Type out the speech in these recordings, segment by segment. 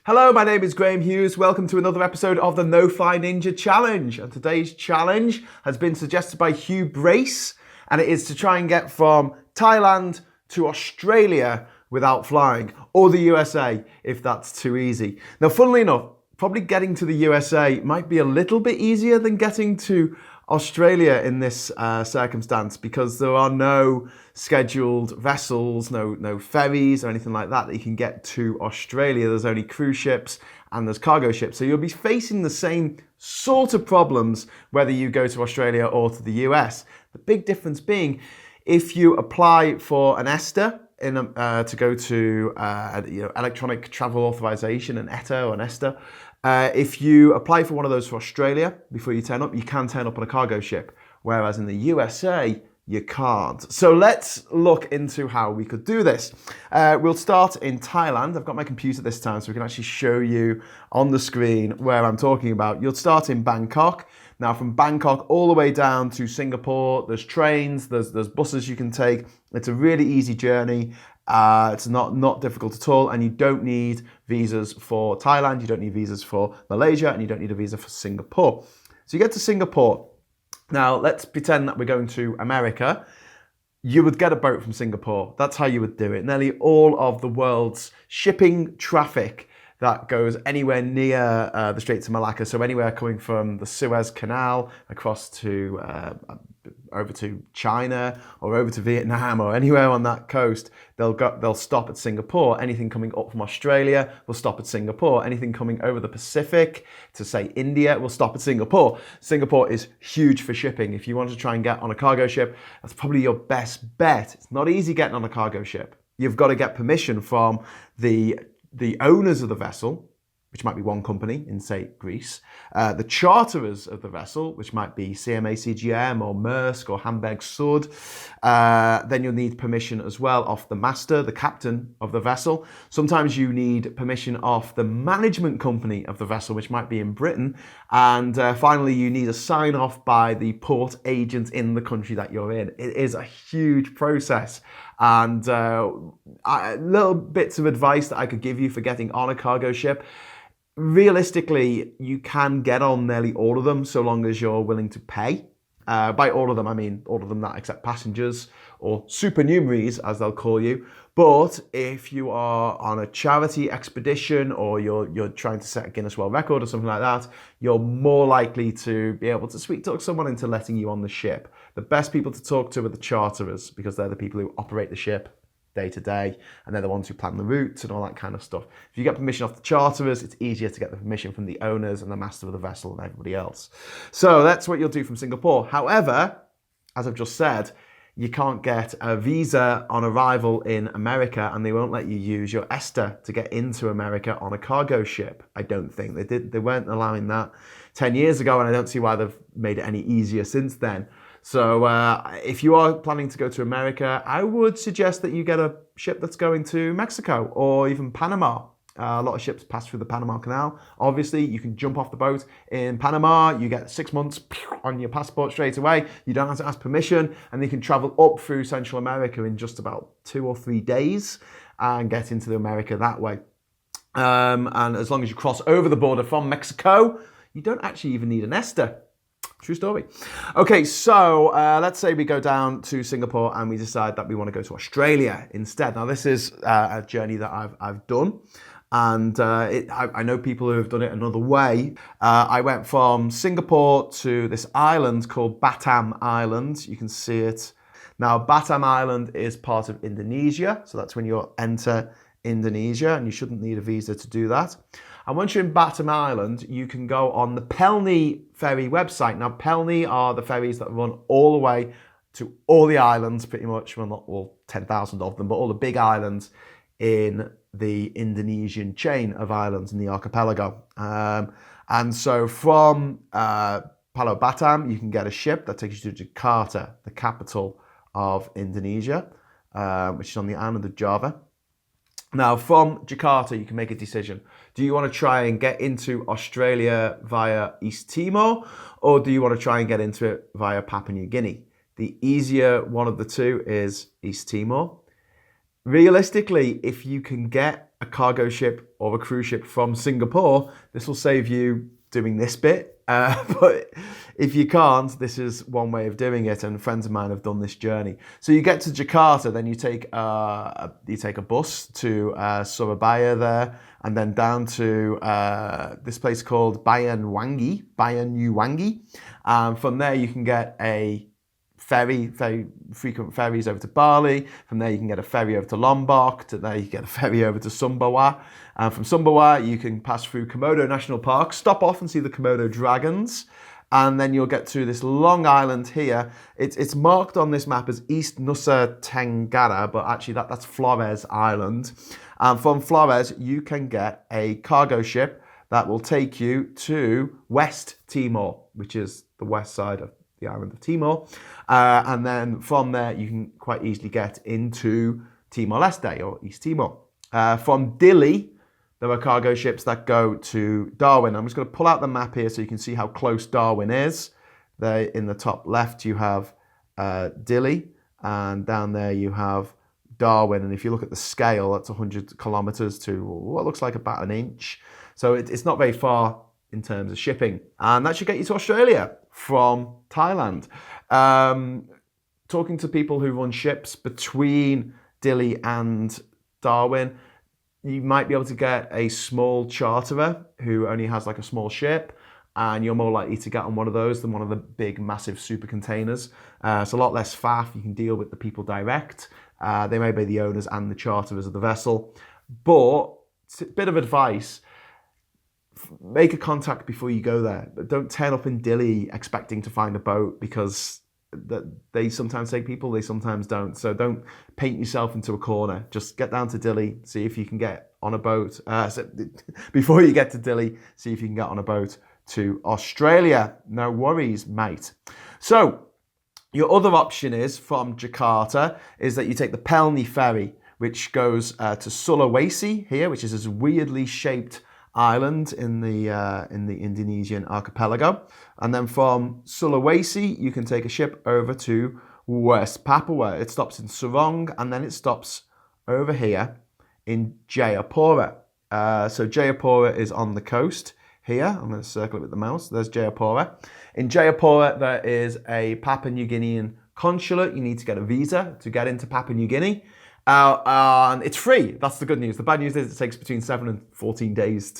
Hello, my name is Graham Hughes. Welcome to another episode of the NoFly Ninja Challenge. And today's challenge has been suggested by Hughes, and it is to try and get from Thailand to Australia without flying, or the USA if that's too easy. Now, funnily enough, probably getting to the USA might be a little bit easier than getting to Australia in this circumstance, because there are no scheduled vessels, no ferries or anything like that you can get to Australia. There's only cruise ships and there's cargo ships. So you'll be facing the same sort of problems whether you go to Australia or to the US. The big difference being, if you apply for an ESTA to go to electronic travel authorization, an ETA or an ESTA, if you apply for one of those for Australia before you turn up, you can turn up on a cargo ship, whereas in the USA, you can't. So let's look into how we could do this. We'll start in Thailand. I've got my computer this time so we can actually show you on the screen where I'm talking about. You'll start in Bangkok. Now, from Bangkok all the way down to Singapore, there's trains, there's buses you can take. It's a really easy journey. It's not difficult at all, and you don't need visas for Thailand, you don't need visas for Malaysia, and you don't need a visa for Singapore. So you get to Singapore. Now, let's pretend that we're going to America. You would get a boat from Singapore. That's how you would do it. Nearly all of the world's shipping traffic that goes anywhere near the Straits of Malacca, so anywhere coming from the Suez Canal across to over to China or over to Vietnam or anywhere on that coast, they'll stop at Singapore. Anything coming up from Australia will stop at Singapore. Anything coming over the Pacific to, say, India will stop at Singapore. Singapore is huge for shipping. If you want to try and get on a cargo ship, that's probably your best bet. It's not easy getting on a cargo ship. You've got to get permission from the owners of the vessel, which might be one company in, say, Greece, the charterers of the vessel, which might be CMA CGM or Maersk or Hamburg Sud. Then you'll need permission as well off the master, the captain of the vessel. Sometimes you need permission off the management company of the vessel, which might be in Britain. And finally, you need a sign off by the port agent in the country that you're in. It is a huge process. And little bits of advice that I could give you for getting on a cargo ship. Realistically, you can get on nearly all of them so long as you're willing to pay. By all of them, I mean all of them that accept passengers, or supernumeraries as they'll call you. But if you are on a charity expedition or you're trying to set a Guinness World Record or something like that, you're more likely to be able to sweet talk someone into letting you on the ship. The best people to talk to are the charterers, because they're the people who operate the ship day to day, and they're the ones who plan the routes and all that kind of stuff. If you get permission off the charterers, it's easier to get the permission from the owners and the master of the vessel and everybody else. So that's what you'll do from Singapore. However, as I've just said, you can't get a visa on arrival in America, and they won't let you use your ESTA to get into America on a cargo ship. I don't think they weren't allowing that 10 years ago, and I don't see why they've made it any easier since then. So if you are planning to go to America, I would suggest that you get a ship that's going to Mexico or even Panama. A lot of ships pass through the Panama Canal. Obviously, you can jump off the boat in Panama. You get 6 months on your passport straight away. You don't have to ask permission, and you can travel up through Central America in just about 2 or 3 days and get into America that way. And as long as you cross over the border from Mexico, you don't actually even need an ESTA. True story. Okay, so let's say we go down to Singapore and we decide that we want to go to Australia instead. Now, this is a journey that I've done, and I know people who have done it another way. I went from Singapore to this island called Batam Island. You can see it. Now, Batam Island is part of Indonesia, so that's when you enter Indonesia, and you shouldn't need a visa to do that. And once you're in Batam Island, you can go on the Pelni ferry website. Now, Pelni are the ferries that run all the way to all the islands, pretty much. Well, not all 10,000 of them, but all the big islands in the Indonesian chain of islands in the archipelago. And so from Pulau Batam, you can get a ship that takes you to Jakarta, the capital of Indonesia, which is on the island of Java. Now, from Jakarta, you can make a decision. Do you want to try and get into Australia via East Timor, or do you want to try and get into it via Papua New Guinea? The easier one of the two is East Timor. Realistically, if you can get a cargo ship or a cruise ship from Singapore, this will save you doing this bit. But if you can't, this is one way of doing it, and friends of mine have done this journey. So you get to Jakarta, then you take a bus to Surabaya there, and then down to this place called Banyuwangi. From there you can get a ferry, very frequent ferries over to Bali. From there you can get a ferry over to Lombok. To there you get a ferry over to Sumbawa. And from Sumbawa you can pass through Komodo National Park, stop off and see the Komodo dragons. And then you'll get to this long island here. It's marked on this map as East Nusa Tenggara, but actually that's Flores Island. And from Flores you can get a cargo ship that will take you to West Timor, which is the west side of the island of Timor. And then from there, you can quite easily get into Timor-Leste or East Timor. From Dili, there are cargo ships that go to Darwin. I'm just going to pull out the map here so you can see how close Darwin is. There in the top left, you have Dili, and down there you have Darwin. And if you look at the scale, that's 100 kilometers to what looks like about an inch. So it's not very far in terms of shipping. And that should get you to Australia from Thailand. Talking to people who run ships between Dili and Darwin, you might be able to get a small charterer who only has like a small ship, and you're more likely to get on one of those than one of the big, massive super containers. It's a lot less faff. You can deal with the people direct. They may be the owners and the charterers of the vessel. But it's a bit of advice. Make a contact before you go there. But don't turn up in Dili expecting to find a boat, because they sometimes take people, they sometimes don't. So don't paint yourself into a corner. Just get down to Dili, see if you can get on a boat. Before you get to Dili, see if you can get on a boat to Australia. No worries, mate. So your other option is from Jakarta is that you take the Pelni ferry, which goes to Sulawesi here, which is this weirdly shaped island in the Indonesian archipelago. And then from Sulawesi, you can take a ship over to West Papua. It stops in Sorong, and then it stops over here in Jayapura. So Jayapura is on the coast here. I'm going to circle it with the mouse. There's Jayapura. In Jayapura, there is a Papua New Guinean consulate. You need to get a visa to get into Papua New Guinea. And it's free. That's the good news. The bad news is it takes between 7 and 14 days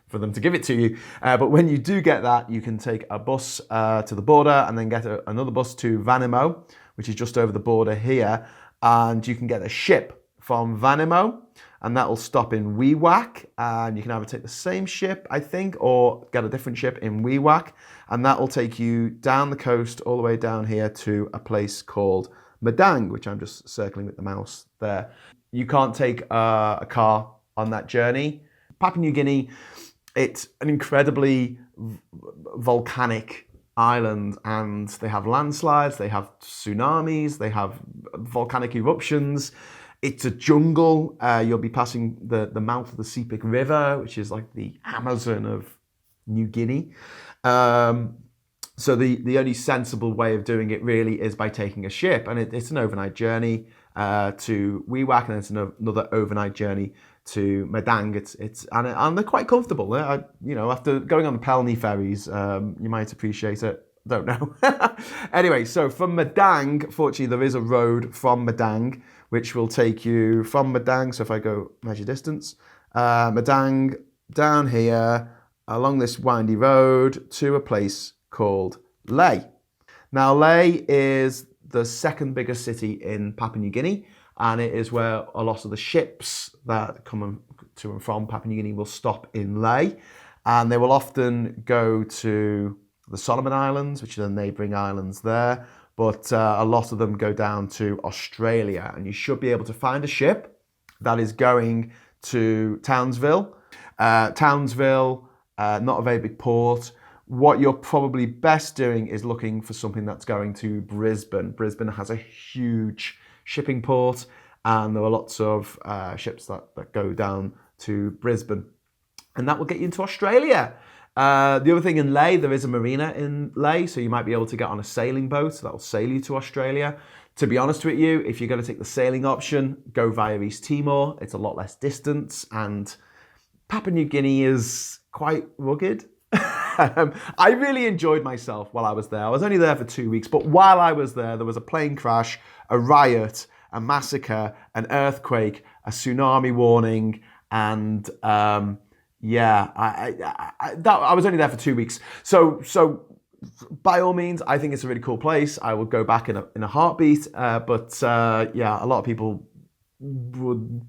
for them to give it to you. But when you do get that, you can take a bus to the border and then get another bus to Vanimo, which is just over the border here. And you can get a ship from Vanimo, and that will stop in Wewak. And you can either take the same ship, I think, or get a different ship in Wewak. And that will take you down the coast all the way down here to a place called Madang, which I'm just circling with the mouse there. You can't take a car on that journey. Papua New Guinea, it's an incredibly volcanic island, and they have landslides, they have tsunamis, they have volcanic eruptions. It's a jungle. You'll be passing the mouth of the Sepik River, which is like the Amazon of New Guinea. So the only sensible way of doing it really is by taking a ship, and it's an overnight journey to Wewak, and it's another overnight journey to Madang. And they're quite comfortable. After going on the Pelni ferries, you might appreciate it. Don't know. Anyway, so from Madang, fortunately, there is a road from Madang which will take you from Madang. So if I go measure distance, Madang down here along this windy road to a place called Lae. Now, Lae is the second biggest city in Papua New Guinea, and it is where a lot of the ships that come to and from Papua New Guinea will stop in Lae, and they will often go to the Solomon Islands, which are the neighbouring islands there, but a lot of them go down to Australia, and you should be able to find a ship that is going to Townsville. Townsville, not a very big port. What you're probably best doing is looking for something that's going to Brisbane. Brisbane has a huge shipping port, and there are lots of ships that go down to Brisbane. and that will get you into Australia. The other thing in Lae, there is a marina in Lae, so you might be able to get on a sailing boat that will sail you to Australia. To be honest with you, if you're going to take the sailing option, go via East Timor. It's a lot less distance, and Papua New Guinea is quite rugged. I really enjoyed myself while I was there. I was only there for 2 weeks, but while I was there was a plane crash, a riot, a massacre, an earthquake, a tsunami warning, and I was only there for 2 weeks. So by all means, I think it's a really cool place. I would go back in a heartbeat. But a lot of people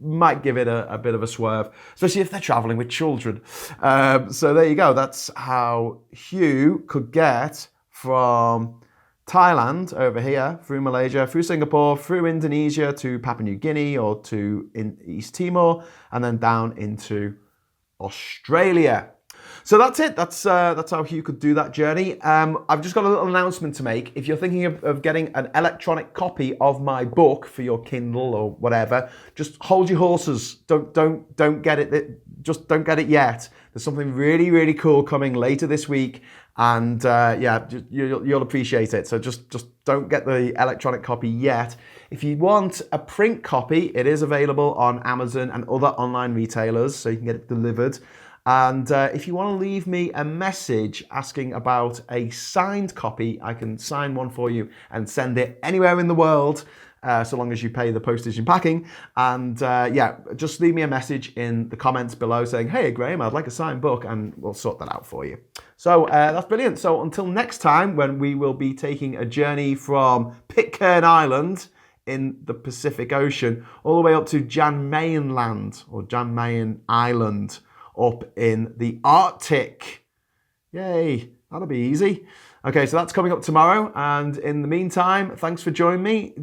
might give it a bit of a swerve, especially if they're traveling with children. So there you go. That's how Hugh could get from Thailand over here, through Malaysia, through Singapore, through Indonesia to Papua New Guinea or to East Timor, and then down into Australia. So that's it. That's how Hugh could do that journey. I've just got a little announcement to make. If you're thinking of getting an electronic copy of my book for your Kindle or whatever, just hold your horses. Don't get it. Just don't get it yet. There's something really, really cool coming later this week, and you'll appreciate it. So just don't get the electronic copy yet. If you want a print copy, it is available on Amazon and other online retailers, so you can get it delivered. And if you want to leave me a message asking about a signed copy, I can sign one for you and send it anywhere in the world, so long as you pay the postage and packing. And just leave me a message in the comments below saying, hey, Graham, I'd like a signed book, and we'll sort that out for you. So that's brilliant. So until next time, when we will be taking a journey from Pitcairn Island in the Pacific Ocean all the way up to Jan Mayen Land, or Jan Mayen Island, up in the Arctic. Yay, that'll be easy. Okay, so that's coming up tomorrow, and in the meantime, thanks for joining me.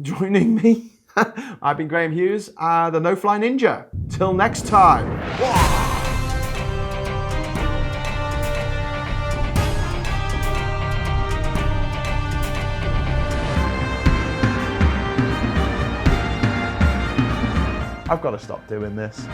I've been Graham Hughes, the NoFly Ninja. Till next time. I've got to stop doing this.